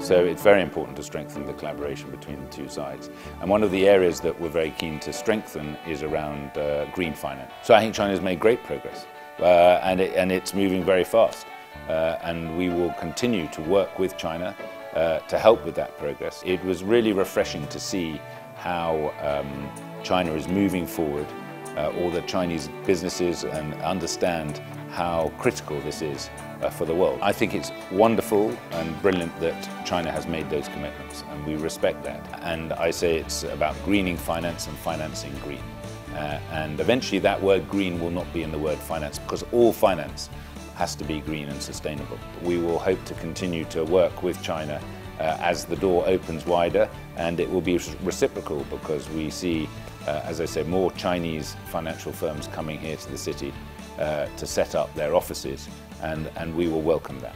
So it's very important to strengthen the collaboration between the two sides. And one of the areas that we're very keen to strengthen is around green finance. So I think China's made great progress, and it's moving very fast. And we will continue to work with China to help with that progress. It was really refreshing to see how China is moving forward, all the Chinese businesses, and understand how critical this is for the world. I think it's wonderful and brilliant that China has made those commitments, and we respect that. And I say it's about greening finance and financing green. And eventually that word green will not be in the word finance, because all finance has to be green and sustainable. We will hope to continue to work with China as the door opens wider, and it will be reciprocal, because we see, as I said, more Chinese financial firms coming here to the city to set up their offices, and we will welcome that.